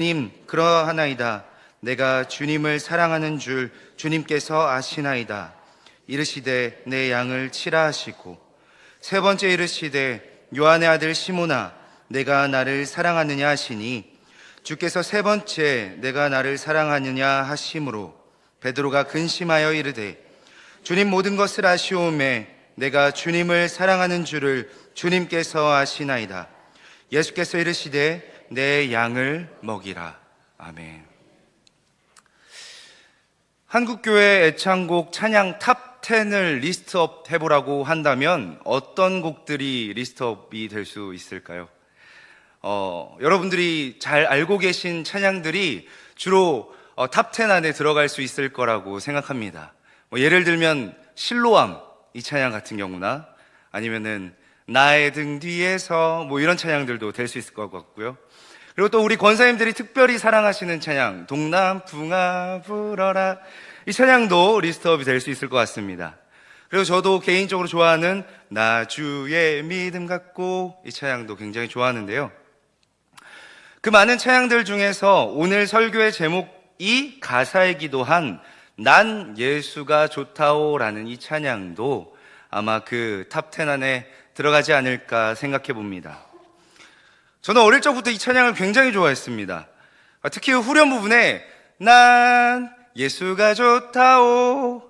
주님, 그러하나이다. 내가 주님을 사랑하는 줄 주님께서 아시나이다. 이르시되 내 양을 치라 하시고, 세 번째 이르시되 요한의 아들 시몬아, 내가 나를 사랑하느냐 하시니, 주께서 세 번째 내가 나를 사랑하느냐 하심으로 베드로가 근심하여 이르되, 주님 모든 것을 아시오매 내가 주님을 사랑하는 줄을 주님께서 아시나이다. 예수께서 이르시되 내 양을 먹이라. 아멘. 한국교회 애창곡 찬양 탑 10을 리스트업 해보라고 한다면 어떤 곡들이 리스트업이 될 수 있을까요? 여러분들이 잘 알고 계신 찬양들이 주로 탑 10 안에 들어갈 수 있을 거라고 생각합니다. 예를 들면 실로암, 이 찬양 같은 경우나 아니면은 나의 등 뒤에서 이런 찬양들도 될 수 있을 것 같고요. 그리고 또 우리 권사님들이 특별히 사랑하시는 찬양 동남풍아 불어라, 이 찬양도 리스트업이 될 수 있을 것 같습니다. 그리고 저도 개인적으로 좋아하는 나 주의 믿음 갖고, 이 찬양도 굉장히 좋아하는데요. 그 많은 찬양들 중에서 오늘 설교의 제목이 가사이기도 한 난 예수가 좋다오라는 이 찬양도 아마 그 탑 10 안에 들어가지 않을까 생각해 봅니다. 저는 어릴 적부터 이 찬양을 굉장히 좋아했습니다. 특히 후렴 부분에 난 예수가 좋다오,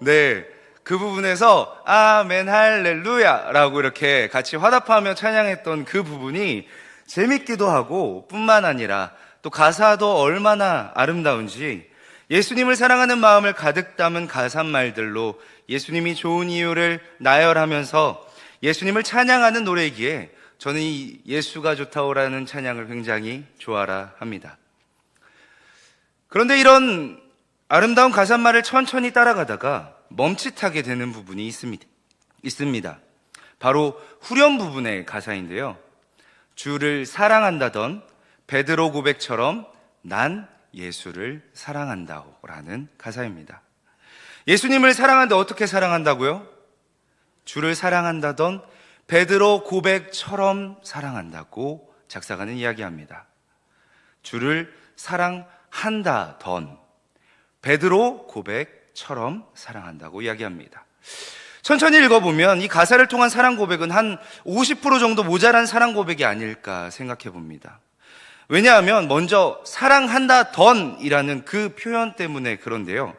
네, 그 부분에서 아멘 할렐루야 라고 이렇게 같이 화답하며 찬양했던 그 부분이 재밌기도 하고 뿐만 아니라 또 가사도 얼마나 아름다운지, 예수님을 사랑하는 마음을 가득 담은 가사말들로 예수님이 좋은 이유를 나열하면서 예수님을 찬양하는 노래이기에 저는 이 예수가 좋다오라는 찬양을 굉장히 좋아라 합니다. 그런데 이런 아름다운 가사말을 천천히 따라가다가 멈칫하게 되는 부분이 있습니다. 바로 후렴 부분의 가사인데요. 주를 사랑한다던 베드로 고백처럼 난 예수를 사랑한다라는 가사입니다. 예수님을 사랑하는데 어떻게 사랑한다고요? 주를 사랑한다던 베드로 고백처럼 사랑한다고 작사가는 이야기합니다. 주를 사랑한다던 베드로 고백처럼 사랑한다고 이야기합니다. 천천히 읽어보면 이 가사를 통한 사랑 고백은 한 50% 정도 모자란 사랑 고백이 아닐까 생각해 봅니다. 왜냐하면 먼저 사랑한다던이라는 그 표현 때문에 그런데요.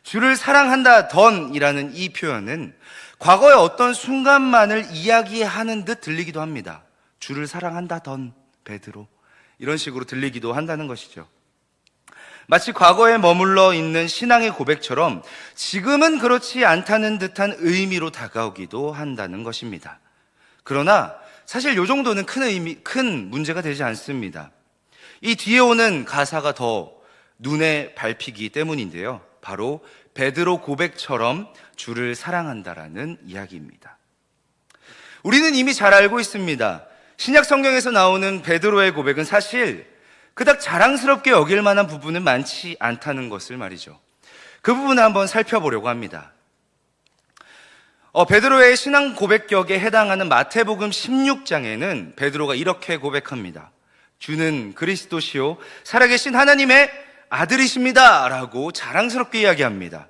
주를 사랑한다던이라는 이 표현은 과거의 어떤 순간만을 이야기하는 듯 들리기도 합니다. 주를 사랑한다던 베드로, 이런 식으로 들리기도 한다는 것이죠. 마치 과거에 머물러 있는 신앙의 고백처럼 지금은 그렇지 않다는 듯한 의미로 다가오기도 한다는 것입니다. 그러나 사실 이 정도는 큰 문제가 되지 않습니다. 이 뒤에 오는 가사가 더 눈에 밟히기 때문인데요. 바로 베드로 고백처럼 주를 사랑한다라는 이야기입니다. 우리는 이미 잘 알고 있습니다. 신약 성경에서 나오는 베드로의 고백은 사실 그닥 자랑스럽게 여길 만한 부분은 많지 않다는 것을 말이죠. 그 부분을 한번 살펴보려고 합니다. 베드로의 신앙 고백격에 해당하는 마태복음 16장에는 베드로가 이렇게 고백합니다. 주는 그리스도시요 살아계신 하나님의 아들이십니다 라고 자랑스럽게 이야기합니다.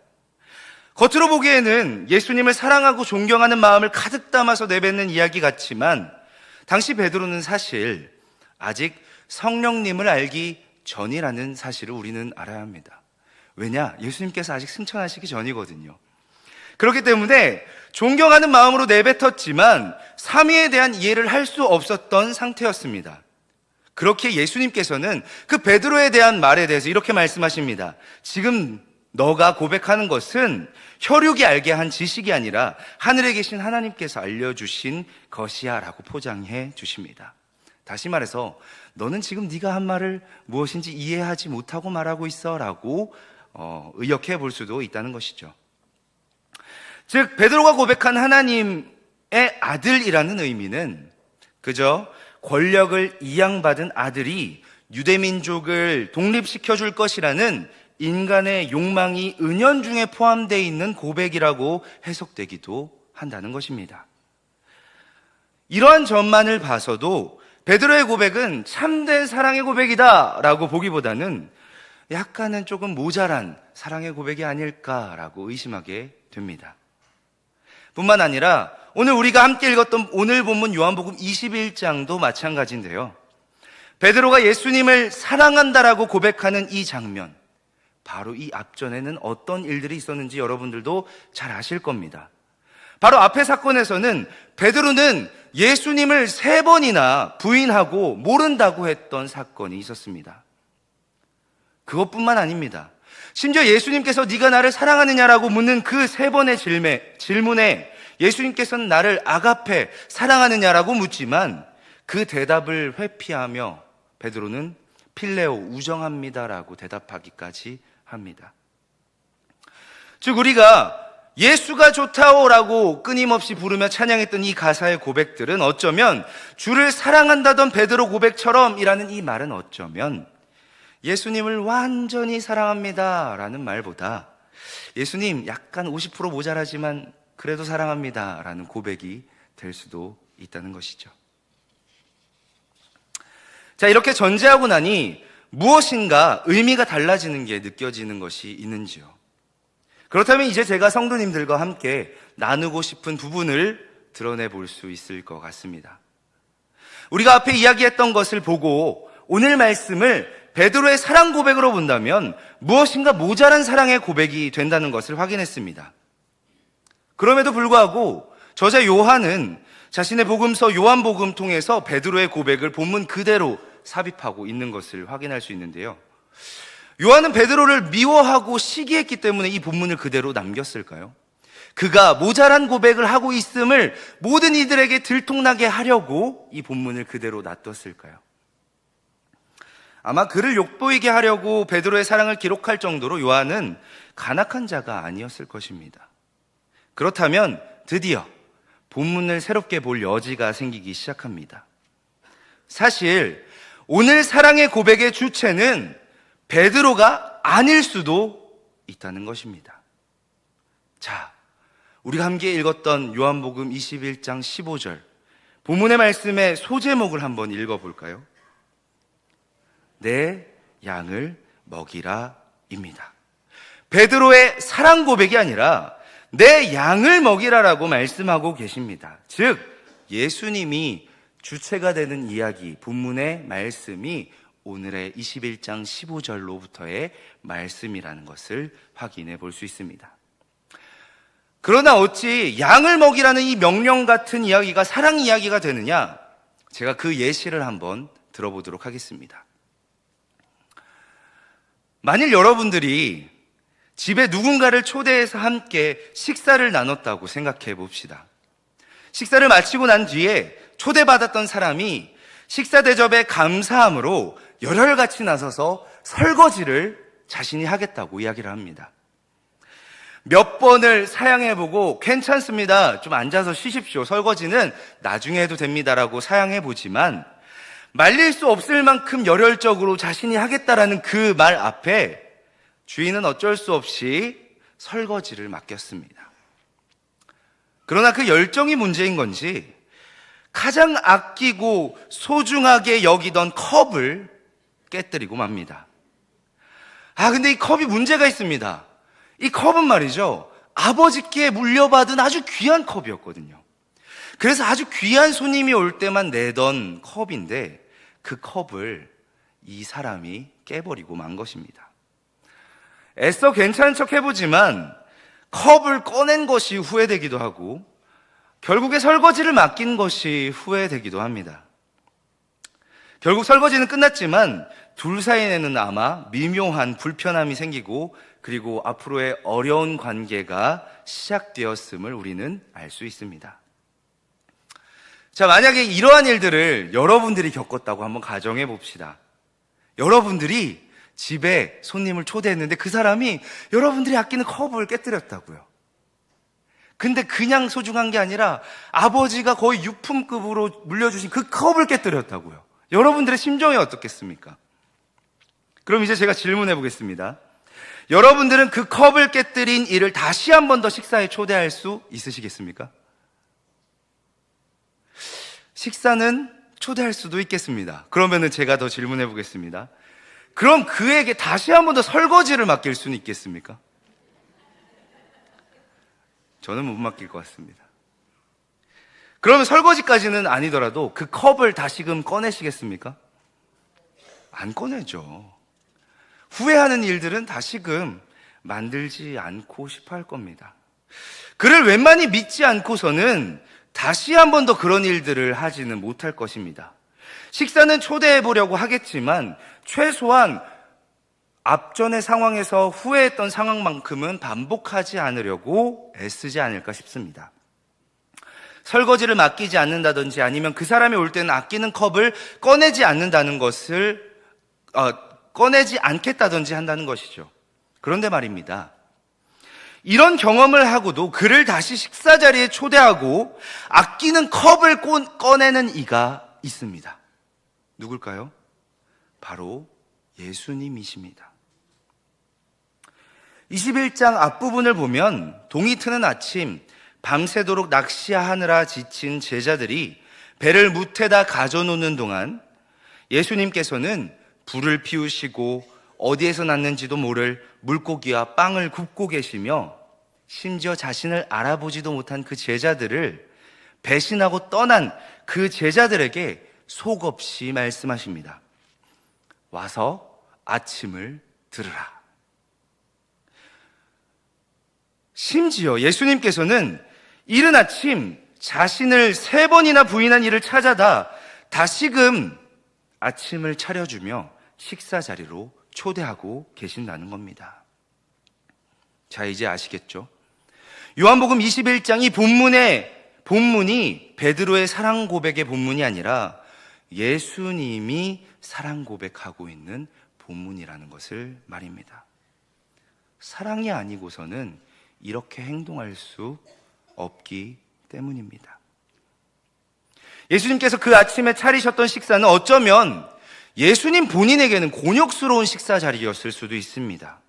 겉으로 보기에는 예수님을 사랑하고 존경하는 마음을 가득 담아서 내뱉는 이야기 같지만 당시 베드로는 사실 아직 성령님을 알기 전이라는 사실을 우리는 알아야 합니다. 왜냐? 예수님께서 아직 승천하시기 전이거든요. 그렇기 때문에 존경하는 마음으로 내뱉었지만 삼위에 대한 이해를 할 수 없었던 상태였습니다. 그렇게 예수님께서는 그 베드로에 대한 말에 대해서 이렇게 말씀하십니다. 지금 너가 고백하는 것은 혈육이 알게 한 지식이 아니라 하늘에 계신 하나님께서 알려주신 것이야 라고 포장해 주십니다. 다시 말해서 너는 지금 네가 한 말을 무엇인지 이해하지 못하고 말하고 있어 라고 의역해 볼 수도 있다는 것이죠. 즉 베드로가 고백한 하나님의 아들이라는 의미는 그저 권력을 이양받은 아들이 유대민족을 독립시켜 줄 것이라는 인간의 욕망이 은연중에 포함되어 있는 고백이라고 해석되기도 한다는 것입니다. 이러한 점만을 봐서도 베드로의 고백은 참된 사랑의 고백이다 라고 보기보다는 약간은 조금 모자란 사랑의 고백이 아닐까라고 의심하게 됩니다. 뿐만 아니라 오늘 우리가 함께 읽었던 오늘 본문 요한복음 21장도 마찬가지인데요. 베드로가 예수님을 사랑한다라고 고백하는 이 장면, 바로 이 앞전에는 어떤 일들이 있었는지 여러분들도 잘 아실 겁니다. 바로 앞의 사건에서는 베드로는 예수님을 3번이나 부인하고 모른다고 했던 사건이 있었습니다. 그것뿐만 아닙니다. 심지어 예수님께서 네가 나를 사랑하느냐라고 묻는 그 3번의 질문에 예수님께서는 나를 아가페 사랑하느냐라고 묻지만 그 대답을 회피하며 베드로는 필레오 우정합니다라고 대답하기까지 합니다. 즉 우리가 예수가 좋다오라고 끊임없이 부르며 찬양했던 이 가사의 고백들은 어쩌면 주를 사랑한다던 베드로 고백처럼이라는 이 말은 어쩌면 예수님을 완전히 사랑합니다 라는 말보다 예수님 약간 50% 모자라지만 그래도 사랑합니다 라는 고백이 될 수도 있다는 것이죠. 자, 이렇게 전제하고 나니 무엇인가 의미가 달라지는 게 느껴지는 것이 있는지요? 그렇다면 이제 제가 성도님들과 함께 나누고 싶은 부분을 드러내 볼 수 있을 것 같습니다. 우리가 앞에 이야기했던 것을 보고 오늘 말씀을 베드로의 사랑 고백으로 본다면 무엇인가 모자란 사랑의 고백이 된다는 것을 확인했습니다. 그럼에도 불구하고 저자 요한은 자신의 복음서 요한복음 통해서 베드로의 고백을 본문 그대로 삽입하고 있는 것을 확인할 수 있는데요. 요한은 베드로를 미워하고 시기했기 때문에 이 본문을 그대로 남겼을까요? 그가 모자란 고백을 하고 있음을 모든 이들에게 들통나게 하려고 이 본문을 그대로 놔뒀을까요? 아마 그를 욕보이게 하려고 베드로의 사랑을 기록할 정도로 요한은 간악한 자가 아니었을 것입니다. 그렇다면 드디어 본문을 새롭게 볼 여지가 생기기 시작합니다. 사실 오늘 사랑의 고백의 주체는 베드로가 아닐 수도 있다는 것입니다. 자, 우리가 함께 읽었던 요한복음 21장 15절 본문의 말씀의 소제목을 한번 읽어볼까요? 내 양을 먹이라 입니다. 베드로의 사랑 고백이 아니라 내 양을 먹이라라고 말씀하고 계십니다. 즉 예수님이 주체가 되는 이야기, 본문의 말씀이 오늘의 21장 15절로부터의 말씀이라는 것을 확인해 볼 수 있습니다. 그러나 어찌 양을 먹이라는 이 명령 같은 이야기가 사랑 이야기가 되느냐? 제가 그 예시를 한번 들어보도록 하겠습니다. 만일 여러분들이 집에 누군가를 초대해서 함께 식사를 나눴다고 생각해 봅시다. 식사를 마치고 난 뒤에 초대받았던 사람이 식사 대접에 감사함으로 열혈같이 나서서 설거지를 자신이 하겠다고 이야기를 합니다. 몇 번을 사양해보고 괜찮습니다. 좀 앉아서 쉬십시오. 설거지는 나중에 해도 됩니다라고 사양해보지만 말릴 수 없을 만큼 열혈적으로 자신이 하겠다라는 그 말 앞에 주인은 어쩔 수 없이 설거지를 맡겼습니다. 그러나 그 열정이 문제인 건지 가장 아끼고 소중하게 여기던 컵을 깨뜨리고 맙니다. 근데 이 컵이 문제가 있습니다. 이 컵은 말이죠, 아버지께 물려받은 아주 귀한 컵이었거든요. 그래서 아주 귀한 손님이 올 때만 내던 컵인데 그 컵을 이 사람이 깨버리고 만 것입니다. 애써 괜찮은 척 해보지만 컵을 꺼낸 것이 후회되기도 하고 결국에 설거지를 맡긴 것이 후회되기도 합니다. 결국 설거지는 끝났지만 둘 사이에는 아마 미묘한 불편함이 생기고 그리고 앞으로의 어려운 관계가 시작되었음을 우리는 알 수 있습니다. 자, 만약에 이러한 일들을 여러분들이 겪었다고 한번 가정해 봅시다. 여러분들이 집에 손님을 초대했는데 그 사람이 여러분들이 아끼는 컵을 깨뜨렸다고요. 근데 그냥 소중한 게 아니라 아버지가 거의 유품급으로 물려주신 그 컵을 깨뜨렸다고요. 여러분들의 심정이 어떻겠습니까? 그럼 이제 제가 질문해 보겠습니다. 여러분들은 그 컵을 깨뜨린 이를 다시 한 번 더 식사에 초대할 수 있으시겠습니까? 식사는 초대할 수도 있겠습니다. 그러면은 제가 더 질문해 보겠습니다. 그럼 그에게 다시 한 번 더 설거지를 맡길 수는 있겠습니까? 저는 못 맡길 것 같습니다. 그러면 설거지까지는 아니더라도 그 컵을 다시금 꺼내시겠습니까? 안 꺼내죠. 후회하는 일들은 다시금 만들지 않고 싶어 할 겁니다. 그를 웬만히 믿지 않고서는 다시 한 번 더 그런 일들을 하지는 못할 것입니다. 식사는 초대해 보려고 하겠지만 최소한 앞전의 상황에서 후회했던 상황만큼은 반복하지 않으려고 애쓰지 않을까 싶습니다. 설거지를 맡기지 않는다든지 아니면 그 사람이 올 때는 아끼는 컵을 꺼내지 않는다는 것을 꺼내지 않겠다든지 한다는 것이죠. 그런데 말입니다. 이런 경험을 하고도 그를 다시 식사 자리에 초대하고 아끼는 컵을 꺼내는 이가 있습니다. 누굴까요? 바로 예수님이십니다. 21장 앞부분을 보면 동이 트는 아침 밤새도록 낚시하느라 지친 제자들이 배를 무태다 가져놓는 동안 예수님께서는 불을 피우시고 어디에서 났는지도 모를 물고기와 빵을 굽고 계시며 심지어 자신을 알아보지도 못한 그 제자들을 배신하고 떠난 그 제자들에게 속없이 말씀하십니다. 와서 아침을 들으라. 심지어 예수님께서는 이른 아침 자신을 3번이나 부인한 이를 찾아다 다시금 아침을 차려주며 식사 자리로 초대하고 계신다는 겁니다. 자, 이제 아시겠죠? 요한복음 21장 이 본문이 베드로의 사랑 고백의 본문이 아니라 예수님이 사랑 고백하고 있는 본문이라는 것을 말입니다. 사랑이 아니고서는 이렇게 행동할 수 없기 때문입니다. 예수님께서 그 아침에 차리셨던 식사는 어쩌면 예수님 본인에게는 곤욕스러운 식사 자리였을 수도 있습니다.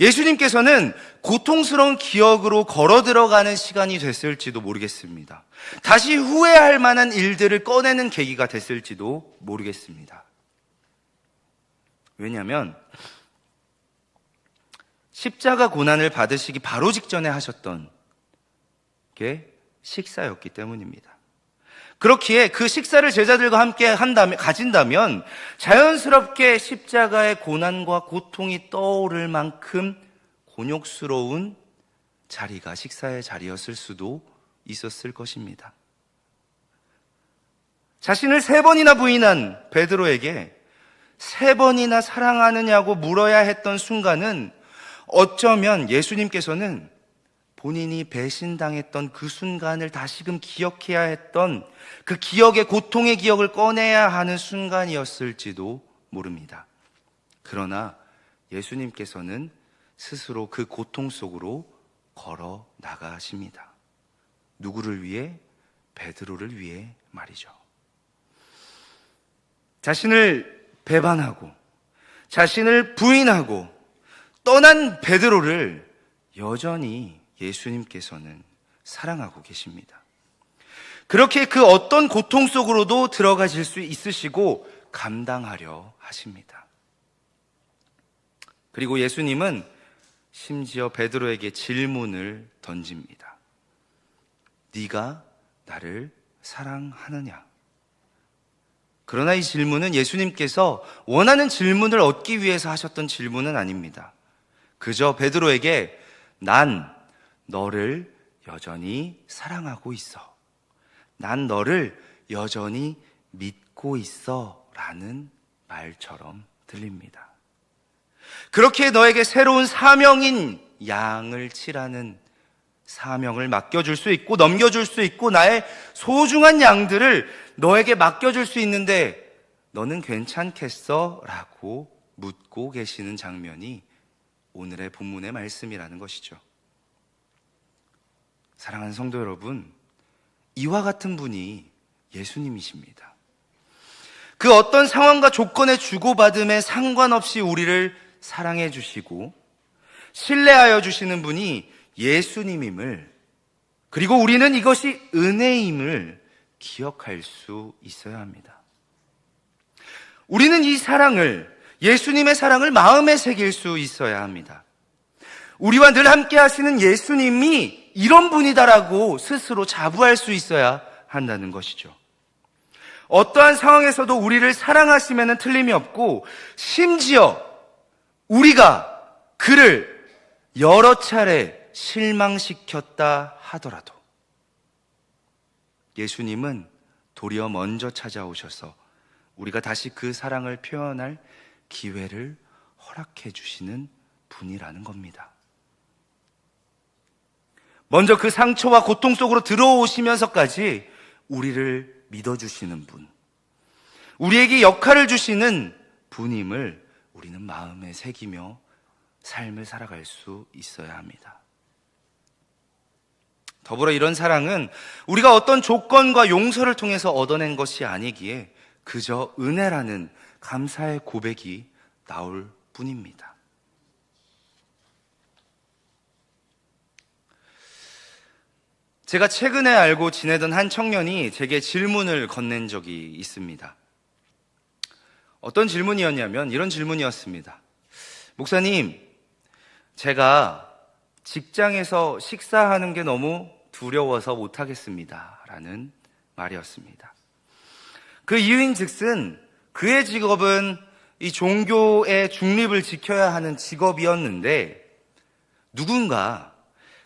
예수님께서는 고통스러운 기억으로 걸어 들어가는 시간이 됐을지도 모르겠습니다. 다시 후회할 만한 일들을 꺼내는 계기가 됐을지도 모르겠습니다. 왜냐하면 십자가 고난을 받으시기 바로 직전에 하셨던 게 식사였기 때문입니다. 그렇기에 그 식사를 제자들과 함께 가진다면 자연스럽게 십자가의 고난과 고통이 떠오를 만큼 곤욕스러운 자리가 식사의 자리였을 수도 있었을 것입니다. 자신을 3번이나 부인한 베드로에게 3번이나 사랑하느냐고 물어야 했던 순간은 어쩌면 예수님께서는 본인이 배신당했던 그 순간을 다시금 기억해야 했던 그 기억의 고통의 기억을 꺼내야 하는 순간이었을지도 모릅니다. 그러나 예수님께서는 스스로 그 고통 속으로 걸어 나가십니다. 누구를 위해? 베드로를 위해 말이죠. 자신을 배반하고 자신을 부인하고 떠난 베드로를 여전히 예수님께서는 사랑하고 계십니다. 그렇게 그 어떤 고통 속으로도 들어가실 수 있으시고 감당하려 하십니다. 그리고 예수님은 심지어 베드로에게 질문을 던집니다. 네가 나를 사랑하느냐? 그러나 이 질문은 예수님께서 원하는 질문을 얻기 위해서 하셨던 질문은 아닙니다. 그저 베드로에게 난 너를 여전히 사랑하고 있어. 난 너를 여전히 믿고 있어. 라는 말처럼 들립니다. 그렇게 너에게 새로운 사명인 양을 치라는 사명을 맡겨줄 수 있고 넘겨줄 수 있고 나의 소중한 양들을 너에게 맡겨줄 수 있는데 너는 괜찮겠어? 라고 묻고 계시는 장면이 오늘의 본문의 말씀이라는 것이죠. 사랑하는 성도 여러분, 이와 같은 분이 예수님이십니다. 그 어떤 상황과 조건의 주고받음에 상관없이 우리를 사랑해 주시고 신뢰하여 주시는 분이 예수님임을, 그리고 우리는 이것이 은혜임을 기억할 수 있어야 합니다. 우리는 이 사랑을, 예수님의 사랑을 마음에 새길 수 있어야 합니다. 우리와 늘 함께 하시는 예수님이 이런 분이다라고 스스로 자부할 수 있어야 한다는 것이죠. 어떠한 상황에서도 우리를 사랑하심에는 틀림이 없고, 심지어 우리가 그를 여러 차례 실망시켰다 하더라도 예수님은 도리어 먼저 찾아오셔서 우리가 다시 그 사랑을 표현할 기회를 허락해 주시는 분이라는 겁니다. 먼저 그 상처와 고통 속으로 들어오시면서까지 우리를 믿어주시는 분, 우리에게 역할을 주시는 분임을 우리는 마음에 새기며 삶을 살아갈 수 있어야 합니다. 더불어 이런 사랑은 우리가 어떤 조건과 용서를 통해서 얻어낸 것이 아니기에 그저 은혜라는 감사의 고백이 나올 뿐입니다. 제가 최근에 알고 지내던 한 청년이 제게 질문을 건넨 적이 있습니다. 어떤 질문이었냐면 이런 질문이었습니다. 목사님, 제가 직장에서 식사하는 게 너무 두려워서 못하겠습니다. 라는 말이었습니다. 그 이유인 즉슨 그의 직업은 이 종교의 중립을 지켜야 하는 직업이었는데 누군가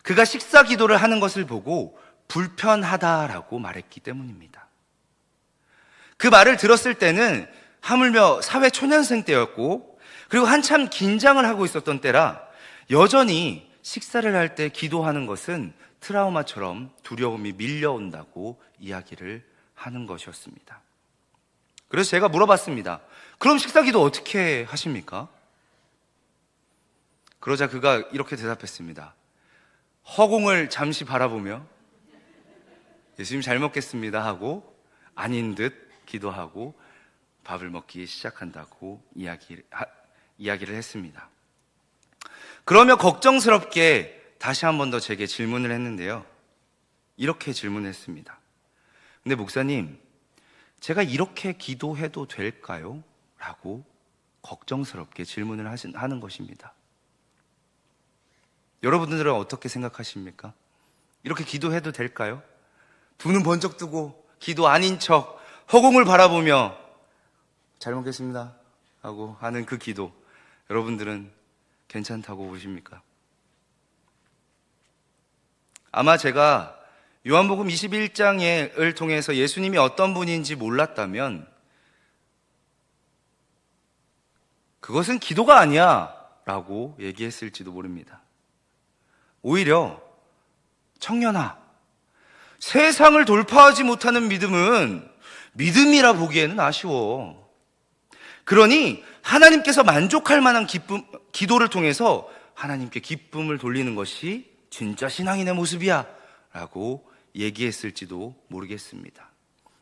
그가 식사 기도를 하는 것을 보고 불편하다라고 말했기 때문입니다. 그 말을 들었을 때는 하물며 사회 초년생 때였고, 그리고 한참 긴장을 하고 있었던 때라 여전히 식사를 할 때 기도하는 것은 트라우마처럼 두려움이 밀려온다고 이야기를 하는 것이었습니다. 그래서 제가 물어봤습니다. 그럼 식사 기도 어떻게 하십니까? 그러자 그가 이렇게 대답했습니다. 허공을 잠시 바라보며 예수님 잘 먹겠습니다 하고 아닌 듯 기도하고 밥을 먹기 시작한다고 이야기를 했습니다. 그러며 걱정스럽게 다시 한 번 더 제게 질문을 했는데요. 이렇게 질문했습니다. 근데 목사님, 제가 이렇게 기도해도 될까요? 라고 걱정스럽게 질문을 하는 것입니다. 여러분들은 어떻게 생각하십니까? 이렇게 기도해도 될까요? 두 눈 번쩍 뜨고 기도 아닌 척 허공을 바라보며 잘 먹겠습니다 하고 하는 그 기도, 여러분들은 괜찮다고 보십니까? 아마 제가 요한복음 21장을 통해서 예수님이 어떤 분인지 몰랐다면 그것은 기도가 아니야 라고 얘기했을지도 모릅니다. 오히려 청년아, 세상을 돌파하지 못하는 믿음은 믿음이라 보기에는 아쉬워. 그러니 하나님께서 만족할 만한 기도를 통해서 하나님께 기쁨을 돌리는 것이 진짜 신앙인의 모습이야 라고 얘기했을지도 모르겠습니다.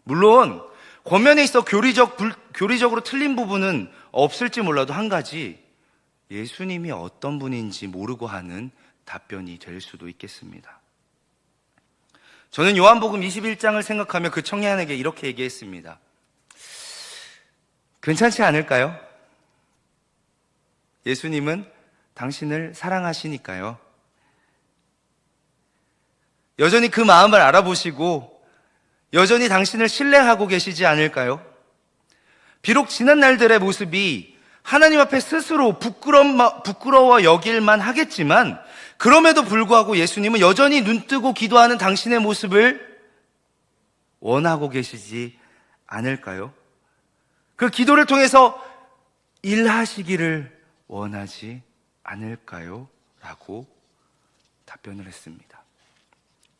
물론 권면에 있어 교리적으로 틀린 부분은 없을지 몰라도 한 가지, 예수님이 어떤 분인지 모르고 하는 답변이 될 수도 있겠습니다. 저는 요한복음 21장을 생각하며 그 청년에게 이렇게 얘기했습니다. 괜찮지 않을까요? 예수님은 당신을 사랑하시니까요. 여전히 그 마음을 알아보시고 여전히 당신을 신뢰하고 계시지 않을까요? 비록 지난 날들의 모습이 하나님 앞에 스스로 부끄러워 여길만 하겠지만, 그럼에도 불구하고 예수님은 여전히 눈뜨고 기도하는 당신의 모습을 원하고 계시지 않을까요? 그 기도를 통해서 일하시기를 원하지 않을까요? 라고 답변을 했습니다.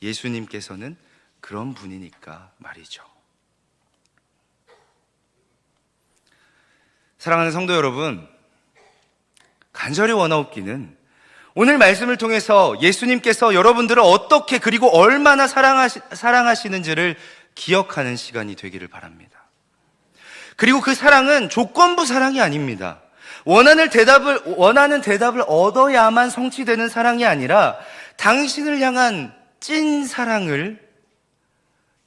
예수님께서는 그런 분이니까 말이죠. 사랑하는 성도 여러분, 간절히 원하옵기는 오늘 말씀을 통해서 예수님께서 여러분들을 어떻게 그리고 얼마나 사랑하시는지를 기억하는 시간이 되기를 바랍니다. 그리고 그 사랑은 조건부 사랑이 아닙니다. 원하는 대답을 얻어야만 성취되는 사랑이 아니라 당신을 향한 찐 사랑을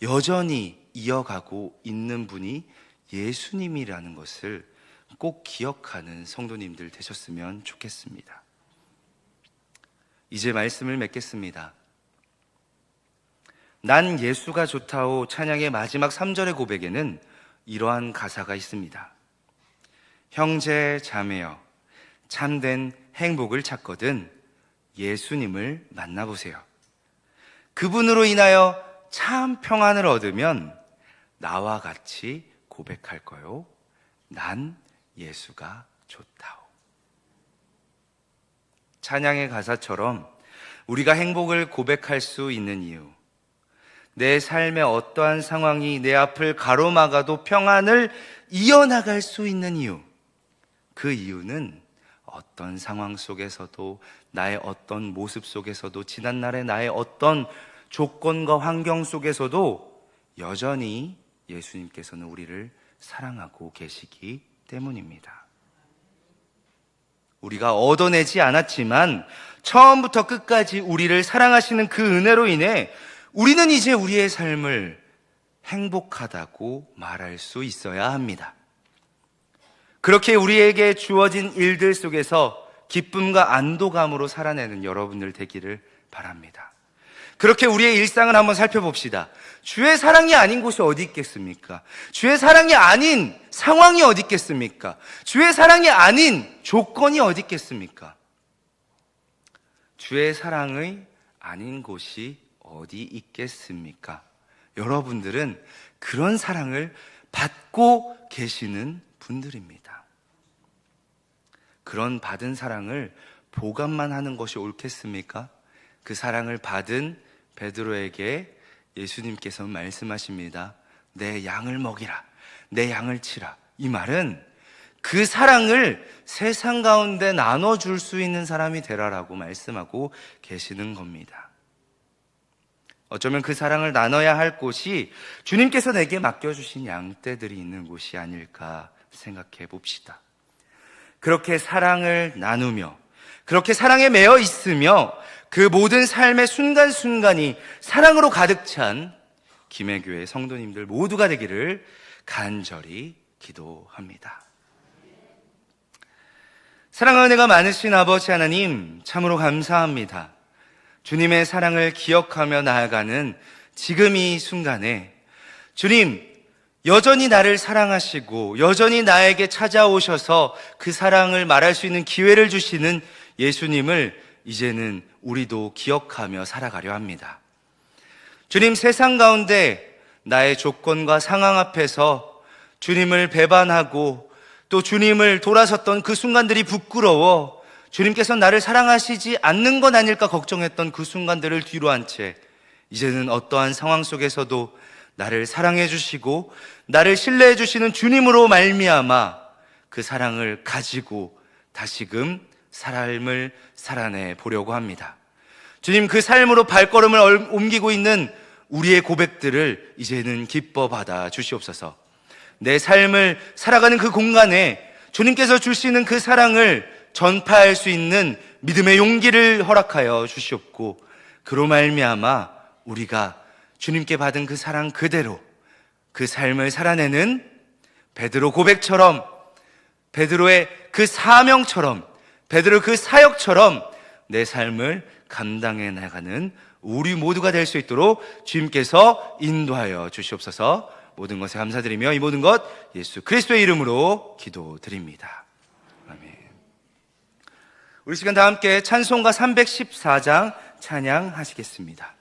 여전히 이어가고 있는 분이 예수님이라는 것을 꼭 기억하는 성도님들 되셨으면 좋겠습니다. 이제 말씀을 맺겠습니다. 난 예수가 좋다오 찬양의 마지막 3절의 고백에는 이러한 가사가 있습니다. 형제 자매여, 참된 행복을 찾거든 예수님을 만나보세요. 그분으로 인하여 참 평안을 얻으면 나와 같이 고백할 거요. 난 예수가 좋다오. 찬양의 가사처럼 우리가 행복을 고백할 수 있는 이유, 내 삶의 어떠한 상황이 내 앞을 가로막아도 평안을 이어나갈 수 있는 이유, 그 이유는 어떤 상황 속에서도, 나의 어떤 모습 속에서도, 지난날의 나의 어떤 조건과 환경 속에서도 여전히 예수님께서는 우리를 사랑하고 계시기 때문입니다. 우리가 얻어내지 않았지만 처음부터 끝까지 우리를 사랑하시는 그 은혜로 인해 우리는 이제 우리의 삶을 행복하다고 말할 수 있어야 합니다. 그렇게 우리에게 주어진 일들 속에서 기쁨과 안도감으로 살아내는 여러분들 되기를 바랍니다. 그렇게 우리의 일상을 한번 살펴봅시다. 주의 사랑이 아닌 곳이 어디 있겠습니까? 주의 사랑이 아닌 상황이 어디 있겠습니까? 주의 사랑이 아닌 조건이 어디 있겠습니까? 주의 사랑의 아닌 곳이 어디 있겠습니까? 여러분들은 그런 사랑을 받고 계시는 분들입니다. 그런 받은 사랑을 보관만 하는 것이 옳겠습니까? 그 사랑을 받은 베드로에게 예수님께서는 말씀하십니다. 내 양을 먹이라, 내 양을 치라. 이 말은 그 사랑을 세상 가운데 나눠줄 수 있는 사람이 되라라고 말씀하고 계시는 겁니다. 어쩌면 그 사랑을 나눠야 할 곳이 주님께서 내게 맡겨주신 양떼들이 있는 곳이 아닐까 생각해 봅시다. 그렇게 사랑을 나누며, 그렇게 사랑에 매여 있으며, 그 모든 삶의 순간순간이 사랑으로 가득 찬 김해교회 성도님들 모두가 되기를 간절히 기도합니다. 사랑과 은혜가 많으신 아버지 하나님, 참으로 감사합니다. 주님의 사랑을 기억하며 나아가는 지금 이 순간에 주님, 여전히 나를 사랑하시고 여전히 나에게 찾아오셔서 그 사랑을 말할 수 있는 기회를 주시는 예수님을 이제는 우리도 기억하며 살아가려 합니다. 주님, 세상 가운데 나의 조건과 상황 앞에서 주님을 배반하고 또 주님을 돌아섰던 그 순간들이 부끄러워 주님께서 나를 사랑하시지 않는 건 아닐까 걱정했던 그 순간들을 뒤로 한 채 이제는 어떠한 상황 속에서도 나를 사랑해 주시고 나를 신뢰해 주시는 주님으로 말미암아 그 사랑을 가지고 다시금 삶을 살아내 보려고 합니다. 주님, 그 삶으로 발걸음을 옮기고 있는 우리의 고백들을 이제는 기뻐 받아 주시옵소서. 내 삶을 살아가는 그 공간에 주님께서 주시는 그 사랑을 전파할 수 있는 믿음의 용기를 허락하여 주시옵고, 그로 말미암아 우리가 주님께 받은 그 사랑 그대로 그 삶을 살아내는 베드로 고백처럼, 베드로의 그 사명처럼, 베드로 그 사역처럼 내 삶을 감당해 나가는 우리 모두가 될 수 있도록 주님께서 인도하여 주시옵소서. 모든 것에 감사드리며 이 모든 것 예수 그리스도의 이름으로 기도드립니다. 아멘. 우리 시간 다 함께 찬송가 314장 찬양하시겠습니다.